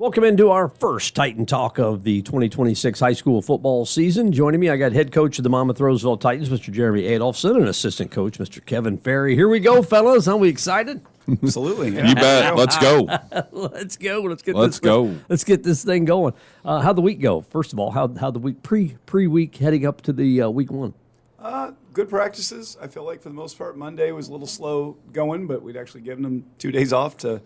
Welcome into our first Titan Talk of the 2026 high school football season. Joining me, I got head coach of the Monmouth Roseville Titans, Mr. Jeremy Adolphson, and assistant coach, Mr. Kevin Ferry. Here we go, fellas. Aren't we excited? Absolutely. You bet. Let's go. Let's go. Let's get this thing going. How'd the week go? First of all, how'd the week pre-week heading up to the week one? Good practices. I feel like for the most part, Monday was a little slow going, but we'd actually given them 2 days off to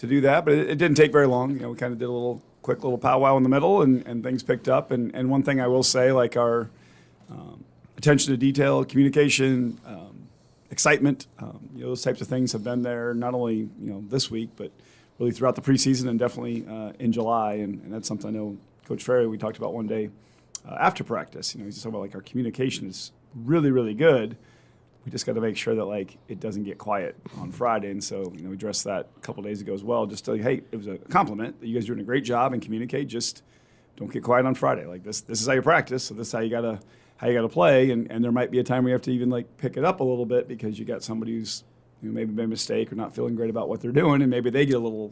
do that. But it didn't take very long. We kind of did a quick little powwow in the middle, and things picked up. And one thing I will say, like our attention to detail, communication, excitement, those types of things have been there not only this week, but really throughout the preseason and definitely in July. And that's something I know Coach Ferry, we talked about one day after practice. He's talking about like our communication is really, really good. We just got to make sure that it doesn't get quiet on Friday. And so, we addressed that a couple days ago as well. Just to, hey, it was a compliment that you guys are doing a great job and communicate. Just don't get quiet on Friday. Like this is how you practice. So this is how you gotta play. And there might be a time where you have to even pick it up a little bit because you got somebody who's maybe made a mistake or not feeling great about what they're doing, and maybe they get a little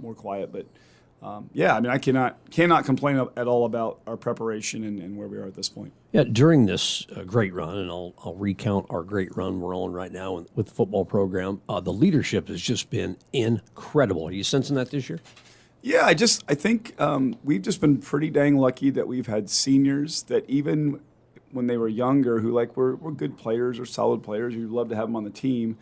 more quiet. But I cannot complain at all about our preparation and where we are at this point. Yeah, during this great run, and I'll recount our great run we're on right now with the football program, the leadership has just been incredible. Are you sensing that this year? Yeah, I think we've just been pretty dang lucky that we've had seniors that even when they were younger who were good players or solid players, you'd love to have them on the team.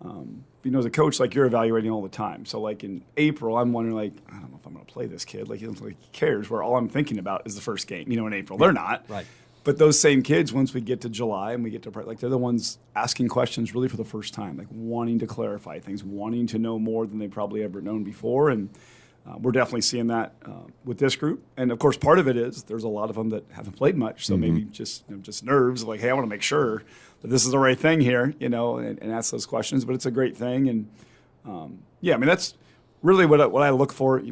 As a coach, you're evaluating all the time. So in April, I'm wondering I don't know if I'm going to play this kid. He cares where all I'm thinking about is the first game. In April, they're not. Right. But those same kids, once we get to July and we get to they're the ones asking questions really for the first time, wanting to clarify things, wanting to know more than they probably ever known before. And we're definitely seeing that with this group. And of course, part of it is there's a lot of them that haven't played much, so maybe just nerves. Hey, I want to make sure that this is the right thing here, and ask those questions. But it's a great thing, and that's really what I look for.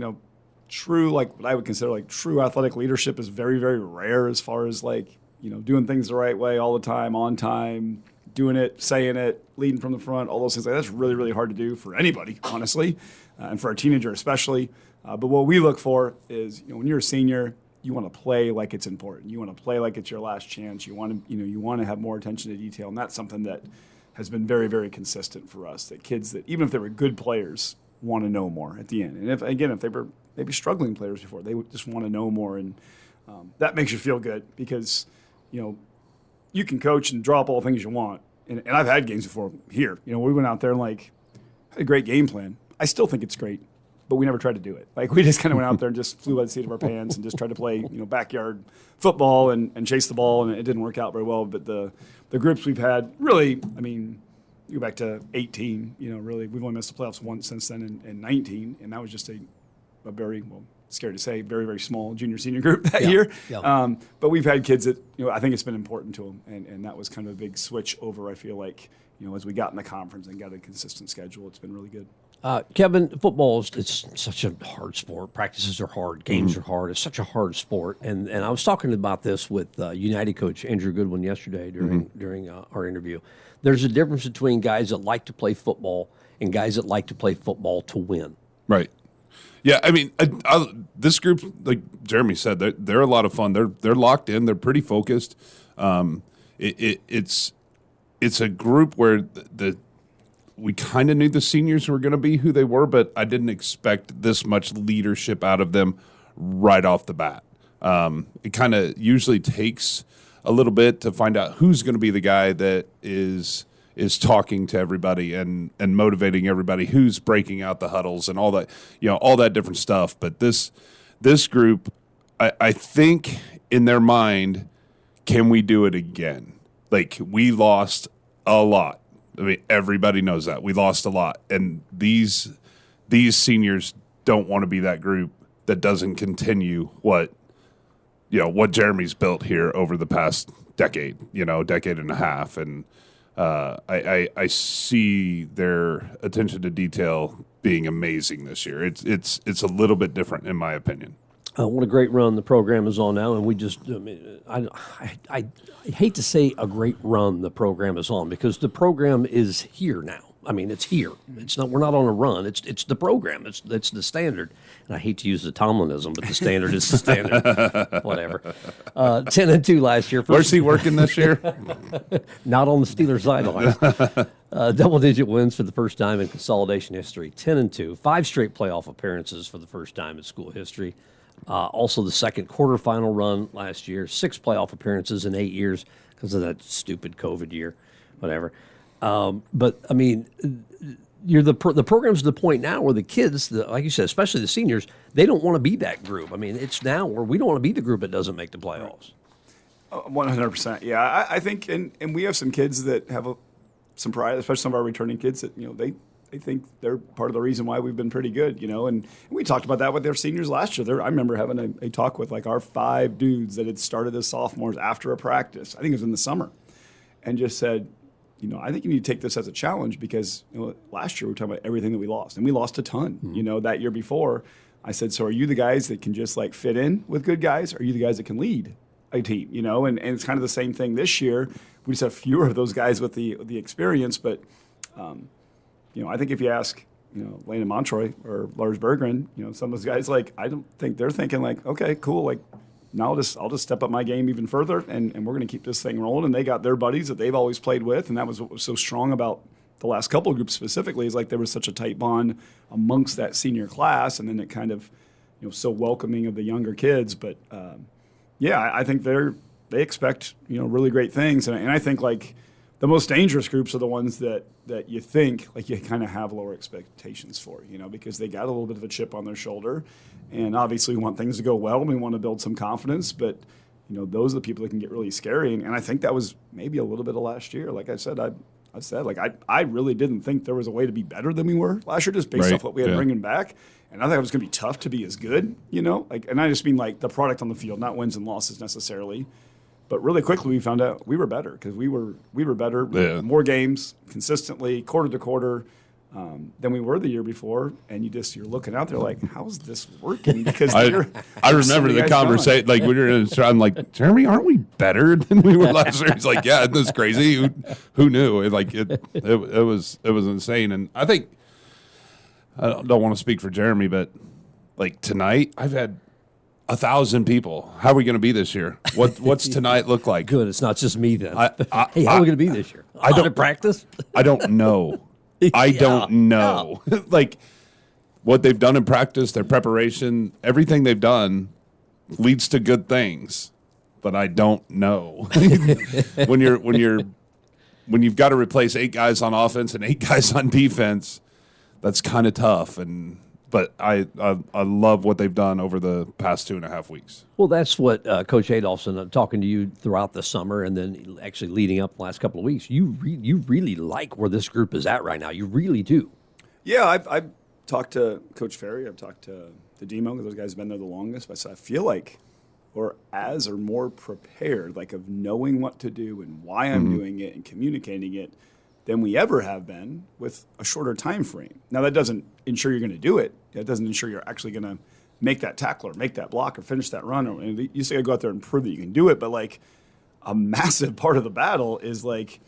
True, what I would consider true athletic leadership is very, very rare as far as doing things the right way all the time, on time, doing it, saying it, leading from the front, all those things. That's really, really hard to do for anybody, honestly, and for a teenager especially. But what we look for is, when you're a senior, you want to play like it's important. You want to play like it's your last chance. You want to have more attention to detail, and that's something that has been very, very consistent for us. That kids that even if they were good players want to know more at the end, and if they were maybe struggling players before, they would just want to know more, and that makes you feel good because you can coach and draw up all the things you want. And I've had games before here. We went out there and had a great game plan. I still think it's great, but we never tried to do it. We just kind of went out there and just flew by the seat of our pants and just tried to play, backyard football and chase the ball, and it didn't work out very well. But the groups we've had, really, you go back to 18, really, we've only missed the playoffs once since then in 19, and that was just a very, scary to say, very, very small junior-senior group that year. Yeah. But we've had kids that, I think it's been important to them, and that was kind of a big switch over, I feel as we got in the conference and got a consistent schedule, it's been really good. Kevin, football it's such a hard sport. Practices are hard. Games are hard. It's such a hard sport. And I was talking about this with United coach Andrew Goodwin yesterday during our interview. There's a difference between guys that like to play football and guys that like to play football to win. Right. Yeah, this group, like Jeremy said, they're a lot of fun. They're locked in. They're pretty focused. It's a group where we kind of knew the seniors were going to be who they were, but I didn't expect this much leadership out of them right off the bat. It kind of usually takes a little bit to find out who's going to be the guy that is talking to everybody and motivating everybody, who's breaking out the huddles and all that, all that different stuff. But this group, I think in their mind, can we do it again? We lost a lot. Everybody knows that. We lost a lot. And these seniors don't want to be that group that doesn't continue what Jeremy's built here over the past decade and a half. And I see their attention to detail being amazing this year. It's a little bit different in my opinion. What a great run the program is on now, and we just, I hate to say a great run the program is on because the program is here now. I mean, it's here. It's not. We're not on a run. It's the program. It's the standard. And I hate to use the Tomlinism, but the standard is the standard. Whatever. 10-2 last year. Where's he working this year? Not on the Steelers sideline. Double-digit wins for the first time in consolidation history. 10-2. 5 straight playoff appearances for the first time in school history. Also, the second quarterfinal run last year. 6 playoff appearances in 8 years because of that stupid COVID year. Whatever. But I mean, the program's to the point now where the kids, like you said, especially the seniors, they don't want to be that group. I mean, it's now where we don't want to be the group that doesn't make the playoffs. 100%. Yeah, I think, and we have some kids that have some pride, especially some of our returning kids that they think they're part of the reason why we've been pretty good. And we talked about that with their seniors last year. I remember having a talk with like our 5 dudes that had started as sophomores after a practice. I think it was in the summer, and just said, I think you need to take this as a challenge because last year we were talking about everything that we lost, and we lost a ton. Mm-hmm. That year before, I said, so are you the guys that can just like fit in with good guys? Or are you the guys that can lead a team? And it's kind of the same thing this year. We just have fewer of those guys with the experience. But I think if you ask Landon Montroy or Lars Berggren, some of those guys, like I don't think they're thinking like, okay, cool, like. Now I'll just step up my game even further, and we're going to keep this thing rolling. And they got their buddies that they've always played with, and that was what was so strong about the last couple of groups specifically, is like there was such a tight bond amongst that senior class, and then it kind of, so welcoming of the younger kids. But I think they expect really great things, and I think like the most dangerous groups are the ones that you think like you kind of have lower expectations for, because they got a little bit of a chip on their shoulder. And obviously we want things to go well and we want to build some confidence, but those are the people that can get really scary. And I think that was maybe a little bit of last year. Like I said, I really didn't think there was a way to be better than we were last year, just based off what we had bringing back. And I thought it was going to be tough to be as good, and I just mean like the product on the field, not wins and losses necessarily. But really quickly we found out we were better because we were better, more games consistently, quarter to quarter. Than we were the year before, and you're looking out there like, how's this working? Because I remember the conversation, like we were in. I'm like, Jeremy, aren't we better than we were last year? He's like, yeah, that's crazy. Who knew? It was insane. And I think I don't want to speak for Jeremy, but like tonight, I've had 1,000 people. How are we going to be this year? What's tonight look like? Good. It's not just me then. Hey, how are we going to be this year? I don't practice. I don't know. I don't know. Like what they've done in practice, their preparation, everything they've done leads to good things. But I don't know. when you've got to replace 8 guys on offense and 8 guys on defense, that's kind of tough. But I love what they've done over the past 2.5 weeks. Well, that's what Coach Adolphson, talking to you throughout the summer and then actually leading up the last couple of weeks, you really like where this group is at right now. You really do. Yeah, I've talked to Coach Ferry. I've talked to Demo, because those guys have been there the longest. But I feel like we're more prepared, like of knowing what to do and why I'm doing it and communicating it than we ever have been with a shorter time frame. Now, that doesn't ensure you're going to do it. That doesn't ensure you're actually going to make that tackle or make that block or finish that run. You still got to go out there and prove that you can do it. But like a massive part of the battle is like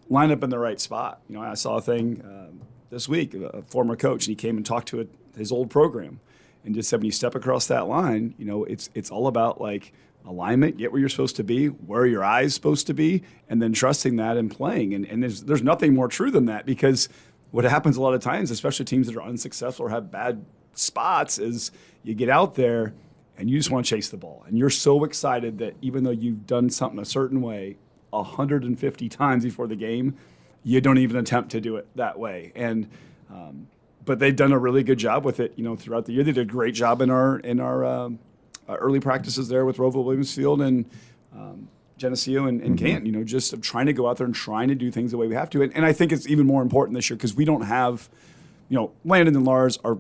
line up in the right spot. I saw a thing this week, a former coach, and he came and talked to his old program and just said when you step across that line, it's all about like alignment, get where you're supposed to be, where your eyes supposed to be, and then trusting that and playing. And there's nothing more true than that, because what happens a lot of times, especially teams that are unsuccessful or have bad spots, is you get out there and you just want to chase the ball. And you're so excited that even though you've done something a certain way 150 times before the game, you don't even attempt to do it that way. And but they've done a really good job with it, throughout the year. They did a great job in our early practices there with Roval Williamsfield and Geneseo and Canton, just of trying to go out there and trying to do things the way we have to. And I think it's even more important this year because we don't have, Landon and Lars are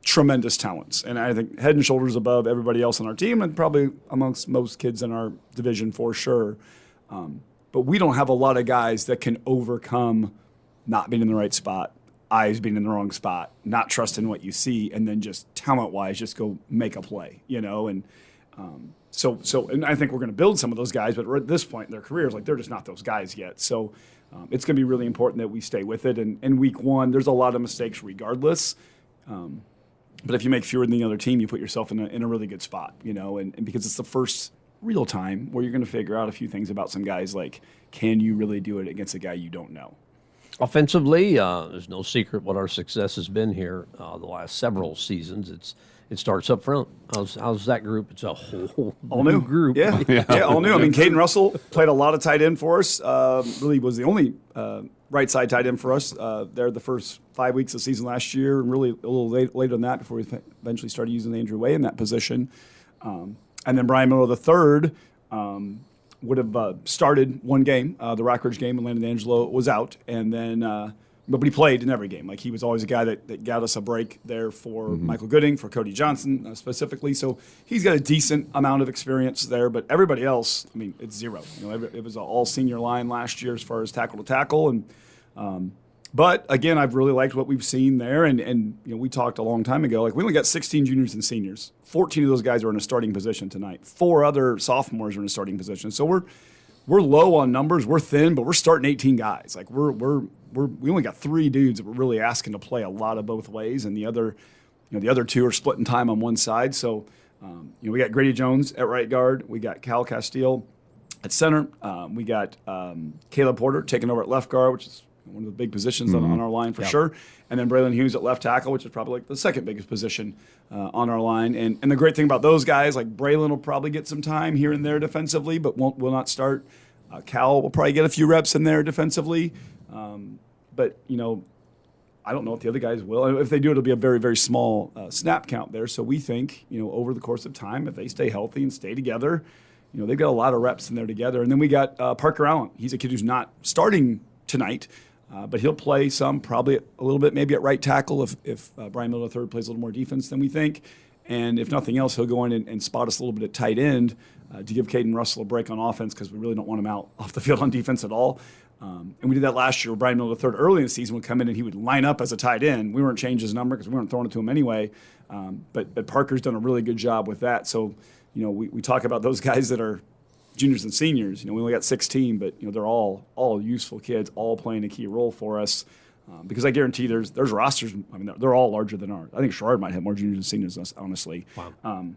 tremendous talents. And I think head and shoulders above everybody else on our team and probably amongst most kids in our division for sure. But we don't have a lot of guys that can overcome not being in the right spot, eyes being in the wrong spot, not trusting what you see, and then just talent-wise just go make a play, And And I think we're going to build some of those guys, but we're at this point in their careers, like they're just not those guys yet. So it's going to be really important that we stay with it. And in week one, there's a lot of mistakes regardless. But if you make fewer than the other team, you put yourself in a really good spot, and because it's the first real time where you're going to figure out a few things about some guys, like can you really do it against a guy you don't know? Offensively, there's no secret what our success has been here the last several seasons. It starts up front. How's that group? It's a whole all new group. Yeah, all new. I mean, Caden Russell played a lot of tight end for us. Really was the only right side tight end for us there the first 5 weeks of the season last year, and really a little later than that before we eventually started using Andrew Way in that position. And then Brian Miller III would have started one game, the Rockridge game, and Landon Angelo was out, and then. But he played in every game. Like he was always a guy that got us a break there for Michael Gooding, for Cody Johnson specifically. So he's got a decent amount of experience there. But everybody else, I mean, it's zero. It was an all senior line last year as far as tackle to tackle. And but again, I've really liked what we've seen there. And we talked a long time ago. Like we only got 16 juniors and seniors. 14 of those guys are in a starting position tonight. 4 other sophomores are in a starting position. So we're low on numbers. We're thin, but we're starting 18 guys. Like we only got 3 dudes that we're really asking to play a lot of both ways, and the other 2 are splitting time on one side. So, we got Grady Jones at right guard. We got Cal Castile at center. We got Caleb Porter taking over at left guard, which is one of the big positions on our line for sure. And then Braylon Hughes at left tackle, which is probably like the second biggest position on our line. And the great thing about those guys, like Braylon will probably get some time here and there defensively, but will not start. Cal will probably get a few reps in there defensively. But I don't know if the other guys will. If they do, it'll be a very, very small snap count there. So we think, over the course of time, if they stay healthy and stay together, they've got a lot of reps in there together. And then we got Parker Allen. He's a kid who's not starting tonight, but he'll play some, probably a little bit, maybe at right tackle if Brian Miller III plays a little more defense than we think. And if nothing else, he'll go in and spot us a little bit at tight end to give Caden Russell a break on offense because we really don't want him out off the field on defense at all. And we did that last year where Brian Miller III early in the season would come in and he would line up as a tight end. We weren't changing his number because we weren't throwing it to him anyway. But Parker's done a really good job with that. So, we talk about those guys that are juniors and seniors. We only got 16, but they're all useful kids, all playing a key role for us. Because I guarantee there's rosters. I mean, they're all larger than ours. I think Sherrard might have more juniors and seniors than us, honestly. Wow.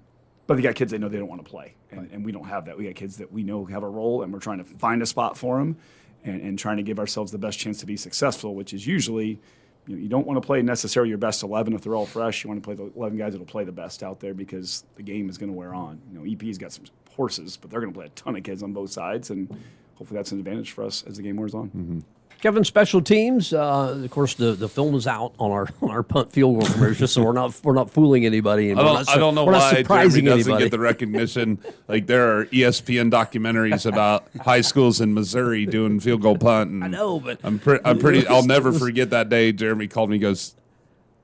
But they got kids they know they don't want to play, and we don't have that. We got kids that we know have a role, and we're trying to find a spot for them, and trying to give ourselves the best chance to be successful, which is usually, you don't want to play necessarily your best 11 if they're all fresh. You want to play the 11 guys that will play the best out there because the game is going to wear on. EP's got some horses, but they're going to play a ton of kids on both sides, and hopefully that's an advantage for us as the game wears on. Mm-hmm. Kevin, special teams. Of course, the film is out on our punt field goal commercial, so we're not fooling anybody. And I don't know why Jeremy doesn't get the recognition. Like there are ESPN documentaries about high schools in Missouri doing field goal punt. And I know, but I'm pretty. I'll never forget that day. Jeremy called me. He goes,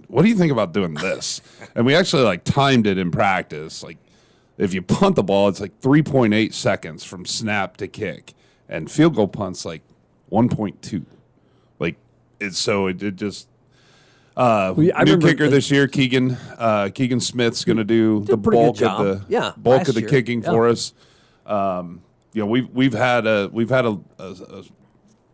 "What do you think about doing this?" And we actually timed it in practice. Like if you punt the ball, it's 3.8 seconds from snap to kick, and field goal punts 1.2. It just new kicker this year, Keegan Smith's going to do the bulk of the kicking for us. We've had a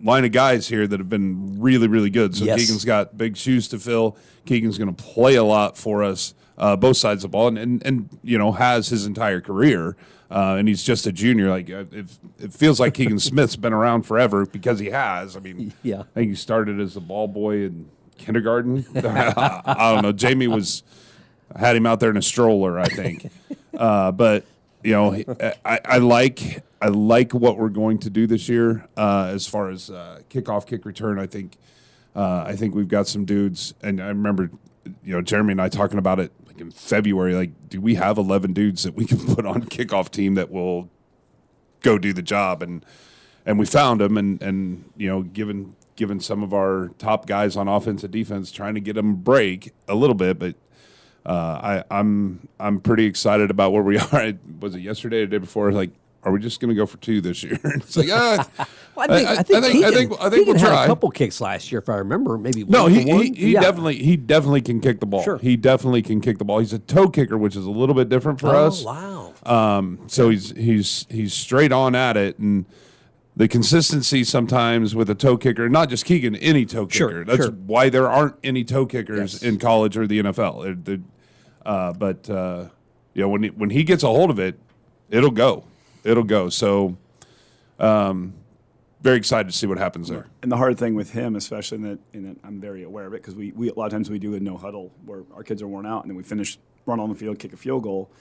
line of guys here that have been really, really good. So Keegan's got big shoes to fill. Keegan's going to play a lot for us, both sides of the ball, and has his entire career. And he's just a junior. It feels like Keegan Smith's been around forever because he has. I mean, I think he started as a ball boy in kindergarten. I don't know. Jamie had him out there in a stroller, I think. But I like what we're going to do this year as far as kickoff, kick return. I think we've got some dudes, and I remember Jeremy and I talking about it in February. Do we have 11 dudes that we can put on kickoff team that will go do the job? And we found them, and given some of our top guys on offense and defense, trying to get them break a little bit, but. I'm pretty excited about where we are. Was it yesterday or the day before? Are we just going to go for 2 this year? It's well, I think we'll try. Had a couple kicks last year, if I remember. Maybe he definitely can kick the ball. Sure. He definitely can kick the ball. He's a toe kicker, which is a little bit different for us. Wow. So he's straight on at it, and the consistency sometimes with a toe kicker, not just Keegan, any toe kicker. That's why there aren't any toe kickers in college or the NFL. But when he gets a hold of it, it'll go. So very excited to see what happens there. And the hard thing with him, especially in that I'm very aware of it, because we a lot of times we do a no huddle where our kids are worn out, and then we finish, run on the field, kick a field goal.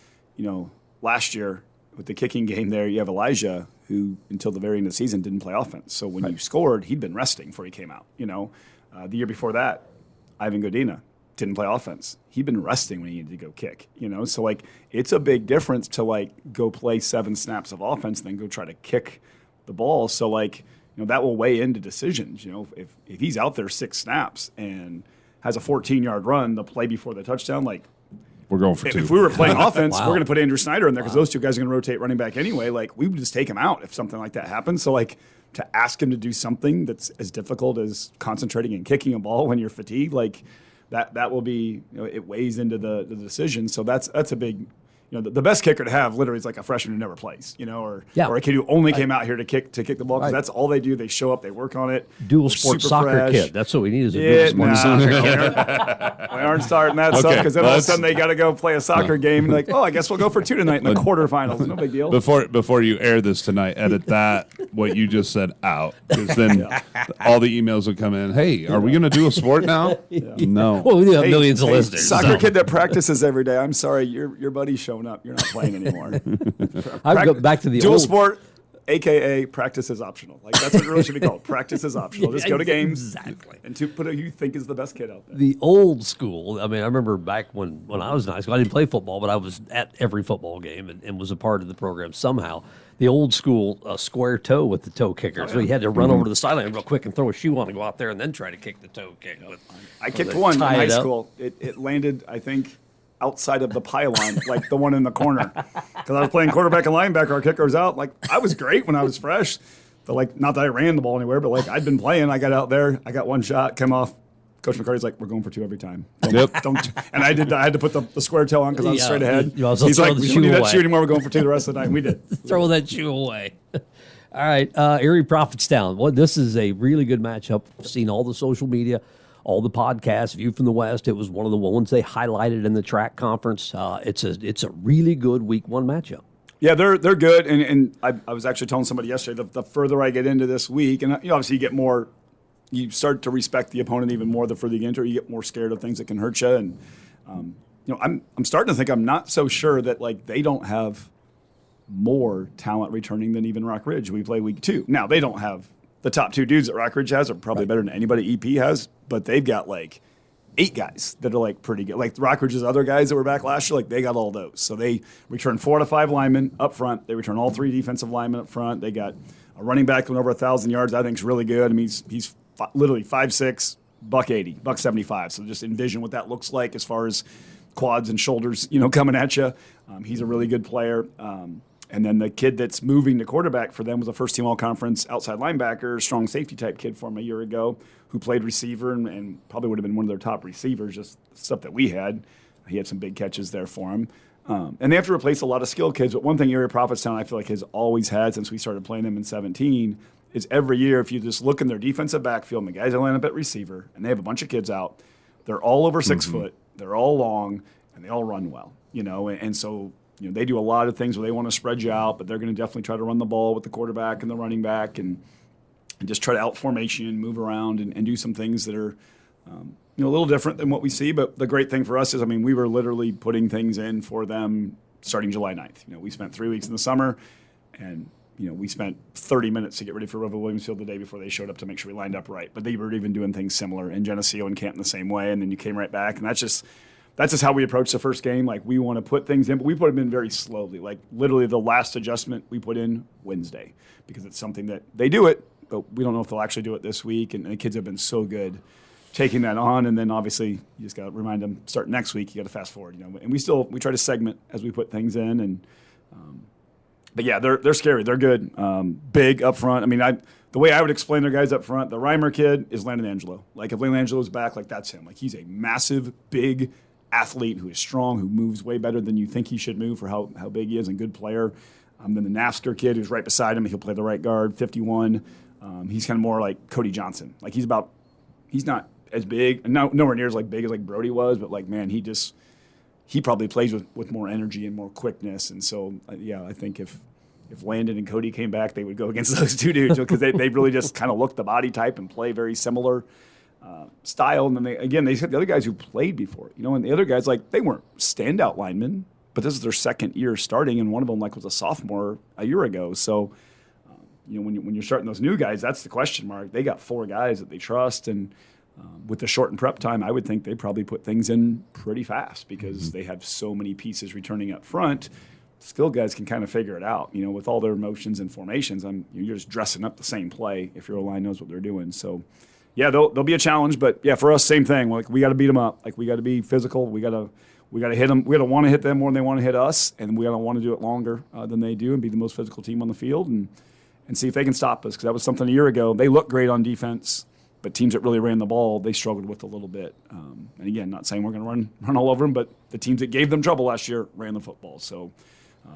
Last year with the kicking game there, you have Elijah, who until the very end of the season didn't play offense. So when you scored, he'd been resting before he came out. The year before that, Ivan Godina didn't play offense. He'd been resting when he needed to go kick. So it's a big difference to go play 7 snaps of offense and then go try to kick the ball. So that will weigh into decisions. If he's out there 6 snaps and has a 14-yard run, the play before the touchdown, we're going for 2. If we were playing offense, we're going to put Andrew Snyder in there because those 2 guys are going to rotate running back anyway. We would just take him out if something like that happens. So to ask him to do something that's as difficult as concentrating and kicking a ball when you're fatigued, that will be, it weighs into the decision. So that's a big, the best kicker to have literally is a freshman who never plays, or a kid who only came out here to kick the ball because that's all they do. They show up, they work on it. Dual sport soccer fresh. Kid. That's what we need is a dual sport soccer kid. We aren't starting that stuff because then all of a sudden they got to go play a soccer game. And I guess we'll go for 2 tonight in the quarterfinals. No big deal. Before you air this tonight, edit what you just said out, because then all the emails will come in. Hey, are we going to do a sport now? No. Well, we do have millions of listeners. Soccer kid that practices every day. I'm sorry, your buddy's showing up. You're not playing anymore. I go back to the dual old sport, AKA practice is optional. That's what it really should be called. Practice is optional. Just go to games and put who you think is the best kid out there. The old school. I remember back when I was in high school, I didn't play football, but I was at every football game and was a part of the program somehow. The old school square toe with the toe kicker. So you had to run over to the sideline real quick and throw a shoe on and go out there and then try to kick the toe kick. I kicked one in high school. It landed, I think, outside of the pylon, the one in the corner. Because I was playing quarterback and linebacker, our kicker was out. I was great when I was fresh. But not that I ran the ball anywhere, but I'd been playing. I got out there, I got one shot, came off. Coach McCarty's we're going for 2 every time. Don't. And I had to put the square toe on because I was straight ahead. He's we don't need that shoe anymore. We're going for 2 the rest of the night. And we did. Throw that shoe away. All right, Erie-Prophetstown. Well, this is a really good matchup. I've seen all the social media, all the podcasts, View from the West. It was one of the ones they highlighted in the track conference. It's a really good week 1 matchup. Yeah, they're good. And I was actually telling somebody yesterday, the further I get into this week, and obviously you get more, you start to respect the opponent even more the further you get into it. You get more scared of things that can hurt you. And, I'm starting to think I'm not so sure that, they don't have more talent returning than even Rock Ridge. We play week 2. Now, they don't have the top 2 dudes that Rock Ridge has are probably better than anybody EP has, but they've got 8 guys that are pretty good. Rock Ridge's other guys that were back last year, they got all those. So they return 4 to 5 linemen up front. They return all 3 defensive linemen up front. They got a running back with over 1,000 yards. I think is really good. He's literally 5'6", $180, $175. So just envision what that looks like as far as quads and shoulders, coming at you. He's a really good player. And then the kid that's moving to quarterback for them was a first-team all-conference outside linebacker, strong safety type kid for him a year ago, who played receiver and probably would have been one of their top receivers, just stuff that we had. He had some big catches there for him. And they have to replace a lot of skilled kids. But one thing Erie-Prophetstown, I feel has always had since we started playing them in 2017 is every year, if you just look in their defensive backfield, and the guys that line up at receiver, and they have a bunch of kids out, they're all over 6 foot, they're all long, and they all run well. And so they do a lot of things where they want to spread you out, but they're going to definitely try to run the ball with the quarterback and the running back and just try to out formation, move around, and do some things that are a little different than what we see. But the great thing for us is, we were literally putting things in for them starting July 9th. We spent 3 weeks in the summer, and we spent 30 minutes to get ready for Roosevelt Williamsfield the day before they showed up to make sure we lined up right. But they were even doing things similar in Geneseo and Canton the same way, and then you came right back. And that's just how we approach the first game. We want to put things in, but we put them in very slowly. Literally the last adjustment we put in Wednesday because it's something that they do it, but we don't know if they'll actually do it this week. And the kids have been so good taking that on. And then obviously you just got to remind them, start next week, you got to fast forward, And we try to segment as we put things in. And but yeah, they're scary. They're good. Big up front. The way I would explain their guys up front, the Reimer kid is Landon Angelo. If Landon Angelo is back, that's him. He's a massive, big, athlete, who is strong, who moves way better than you think he should move for how big he is, and good player. Then the NASCAR kid who's right beside him, he'll play the right guard, 51. He's kind of more like Cody Johnson. Like he's not as big, nowhere near as like big as like Brody was, but like, man, he probably plays with more energy and more quickness. And so, I think if Landon and Cody came back, they would go against those two dudes because they really just kind of look the body type and play very similar style. And then they said the other guys who played before, and the other guys, like, they weren't standout linemen, but this is their second year starting, and one of them like was a sophomore a year ago. So, when you're starting those new guys, that's the question mark. They got 4 guys that they trust, and with the shortened prep time, I would think they probably put things in pretty fast because they have so many pieces returning up front. Skill guys can kind of figure it out, with all their motions and formations. You're just dressing up the same play if your O-line knows what they're doing. So, they'll be a challenge, but for us, same thing. Like, we got to beat them up. Like, we got to be physical. We got to hit them. We got to want to hit them more than they want to hit us, and we got to want to do it longer than they do and be the most physical team on the field and see if they can stop us, because that was something a year ago. They looked great on defense, but teams that really ran the ball, they struggled with a little bit. And again, not saying we're going to run all over them, but the teams that gave them trouble last year ran the football. So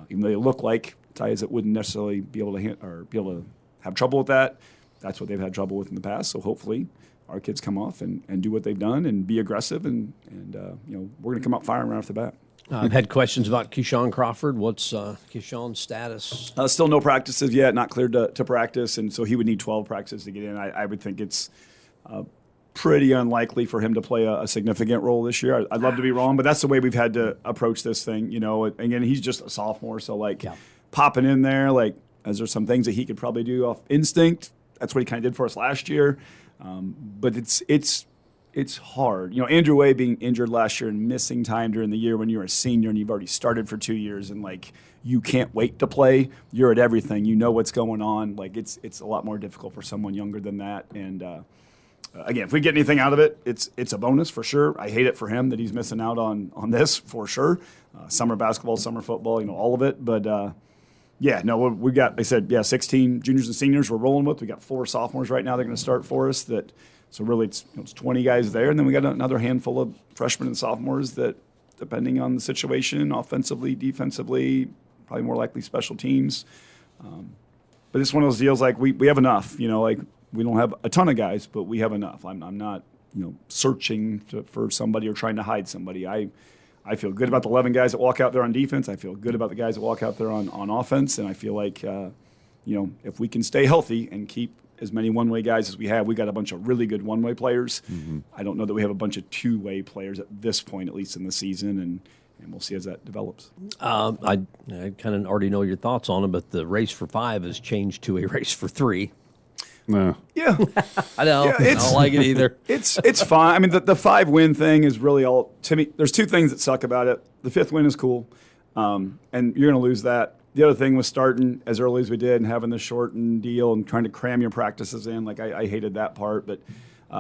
even though they look like ties that wouldn't necessarily be able to have trouble with that, that's what they've had trouble with in the past. So hopefully our kids come off and do what they've done and be aggressive, and we're going to come out firing right off the bat. I've had questions about Keyshawn Crawford. What's Keyshawn's status? Still no practices yet, not cleared to practice, and so he would need 12 practices to get in. I would think it's pretty unlikely for him to play a significant role this year. I'd love to be wrong, but that's the way we've had to approach this thing. Again, he's just a sophomore, so popping in there, as there's some things that he could probably do off instinct. That's what he kind of did for us last year, but it's hard. Andrew Way being injured last year and missing time during the year when you're a senior and you've already started for 2 years and you can't wait to play. You're at everything. You know what's going on. It's a lot more difficult for someone younger than that. And again, if we get anything out of it, it's a bonus for sure. I hate it for him that he's missing out on this for sure. Summer basketball, summer football, all of it. But we got, they said, 16 juniors and seniors we're rolling with. We got 4 sophomores right now. They're going to start for us. So really, it's 20 guys there, and then we got another handful of freshmen and sophomores that, depending on the situation, offensively, defensively, probably more likely special teams. But it's one of those deals we have enough. We don't have a ton of guys, but we have enough. I'm not searching for somebody or trying to hide somebody. I feel good about the 11 guys that walk out there on defense. I feel good about the guys that walk out there on offense, and I feel like if we can stay healthy and keep as many one-way guys as we have. We got a bunch of really good one-way players. Mm-hmm. I don't know that we have a bunch of two-way players at this point, at least in the season, and we'll see as that develops. I kind of already know your thoughts on it, but the race for 5 has changed to a race for 3. No. Yeah. I know. I don't like it either. It's fine. I mean, the 5-win thing is really all, to me, there's 2 things that suck about it. The 5th win is cool, and you're going to lose that. The other thing was starting as early as we did and having the shortened deal and trying to cram your practices in. I hated that part. But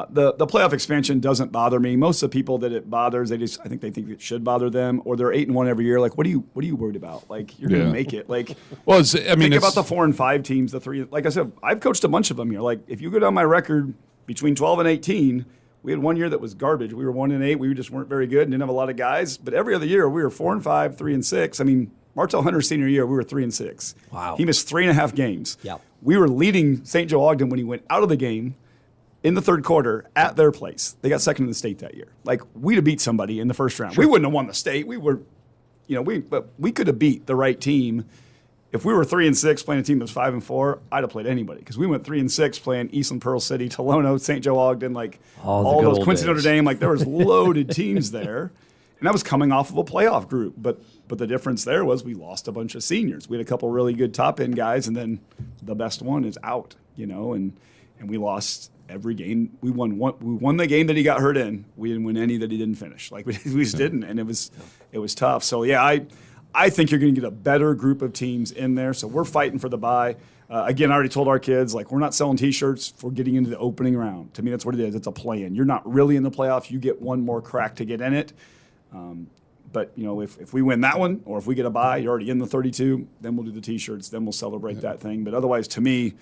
the playoff expansion doesn't bother me. Most of the people that it bothers, I think they think it should bother them, or they're 8-1 every year. What are you worried about? You're going to make it. Think about the 4 and 5 teams, the 3. Like I said, I've coached a bunch of them here. If you go down my record between 12 and 18, we had one year that was garbage. We were 1 and 8. We just weren't very good and didn't have a lot of guys. But every other year, we were 4 and 5, 3 and 6. I mean, Martell Hunter's senior year, we were 3 and 6. Wow. He missed 3.5 games. Yep. We were leading St. Joe Ogden when he went out of the game in the third quarter at their place. They got second in the state that year. We'd have beat somebody in the first round. Sure. We wouldn't have won the state. We were, but we could have beat the right team. If we were 3 and 6 playing a team that was 5 and 4, I'd have played anybody, because we went 3 and 6 playing Eastland, Pearl City, Tolono, St. Joe Ogden, all those Quincy, Notre Dame. There was loaded teams there. And that was coming off of a playoff group. But the difference there was we lost a bunch of seniors. We had a couple really good top-end guys, and then the best one is out, and we lost every game. We won the game that he got hurt in. We didn't win any that he didn't finish. We just didn't, and it was tough. So, I think you're going to get a better group of teams in there. So we're fighting for the bye. Again, I already told our kids, we're not selling T-shirts for getting into the opening round. To me, that's what it is. It's a play-in. You're not really in the playoff. You get one more crack to get in it. But if we win that one, or if we get a bye, you're already in the 32. Then we'll do the T-shirts. Then we'll celebrate that thing. But otherwise, to me,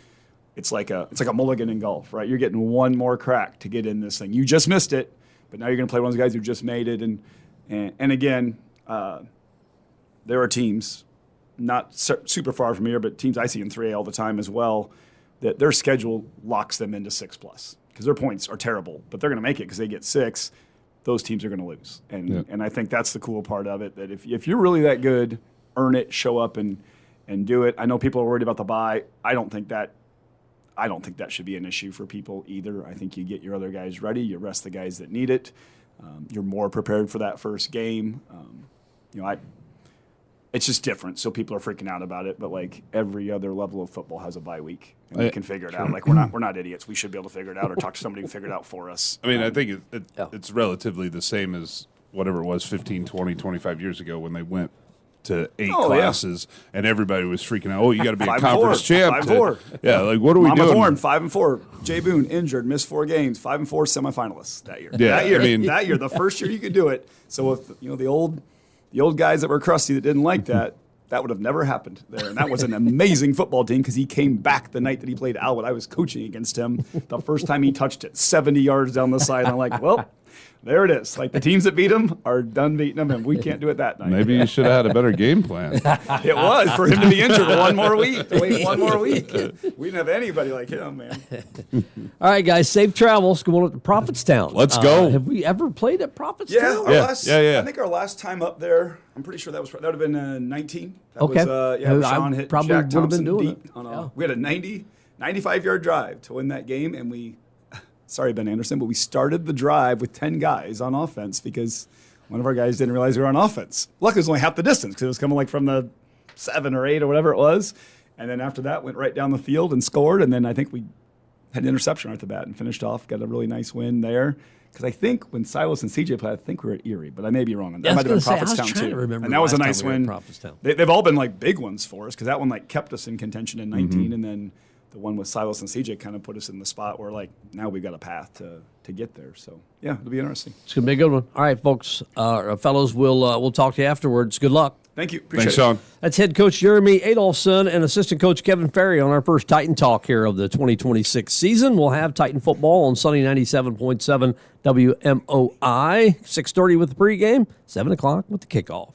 it's like a mulligan in golf, right? You're getting one more crack to get in this thing. You just missed it, but now you're going to play one of those guys who just made it. And And again, there are teams not super far from here, but teams I see in 3A all the time as well, that their schedule locks them into 6+ because their points are terrible, but they're going to make it because they get 6. Those teams are going to lose. And I think that's the cool part of it, that if you're really that good, earn it, show up and do it. I know people are worried about the bye. I don't think that should be an issue for people either. I think you get your other guys ready, you rest the guys that need it. You're more prepared for that first game. It's just different, so people are freaking out about it. But like every other level of football has a bye week, and we can figure it out. Like we're not idiots. We should be able to figure it out, or talk to somebody who can figure it out for us. I mean, I think it's relatively the same as whatever it was 15, 20, 25 years ago when they went to 8 classes and everybody was freaking out. Oh, you got to be a conference champ. 5-4. Yeah, like what are we Monmouth doing? Horn, 5-4. Jay Boone injured, missed 4 games. 5-4 semifinalists that year. Yeah, that year, the first year you could do it. So if the old guys that were crusty that didn't like that would have never happened there. And that was an amazing football team because he came back the night that he played Alwood. I was coaching against him the first time he touched it, 70 yards down the side. I'm like, well, there it is. Like the teams that beat him are done beating them, and we can't do it that night. Maybe you should have had a better game plan. It was for him to be injured one more week. To wait one more week. We didn't have anybody like him, man. All right, guys, safe travels. Going up to Prophetstown. Let's go. Have we ever played at Prophetstown? Yeah. I think our last time up there, I'm pretty sure that would have been 19. That Okay. Was, Sean hit probably Jack would have been Thompson doing deep. it. We had a 95-yard drive to win that game, and sorry, Ben Anderson, but we started the drive with 10 guys on offense because one of our guys didn't realize we were on offense. Luckily, it was only half the distance because it was coming like from the 7 or 8 or whatever it was. And then after that, went right down the field and scored. And then I think we had an interception right at the bat and finished off, got a really nice win there. Because I think when Silas and CJ played, I think we were at Erie, but I may be wrong on that. Yeah, Might have been I was Prophetstown trying too. to remember And that was a the nice last time we win. were at Prophetstown. They've all been like big ones for us because that one like kept us in contention in 19, and then the one with Silas and CJ kind of put us in the spot where like now we've got a path to get there. So yeah, it'll be interesting. It's going to be a good one. All right, folks, fellows, we'll talk to you afterwards. Good luck. Thank you. Appreciate Thanks, it. Sean. That's head coach Jeremy Adolphson and assistant coach Kevin Ferry on our first Titan Talk here of the 2026 season. We'll have Titan football on Sunny 97.7 WMOI, 6:30 with the pregame, 7 o'clock with the kickoff.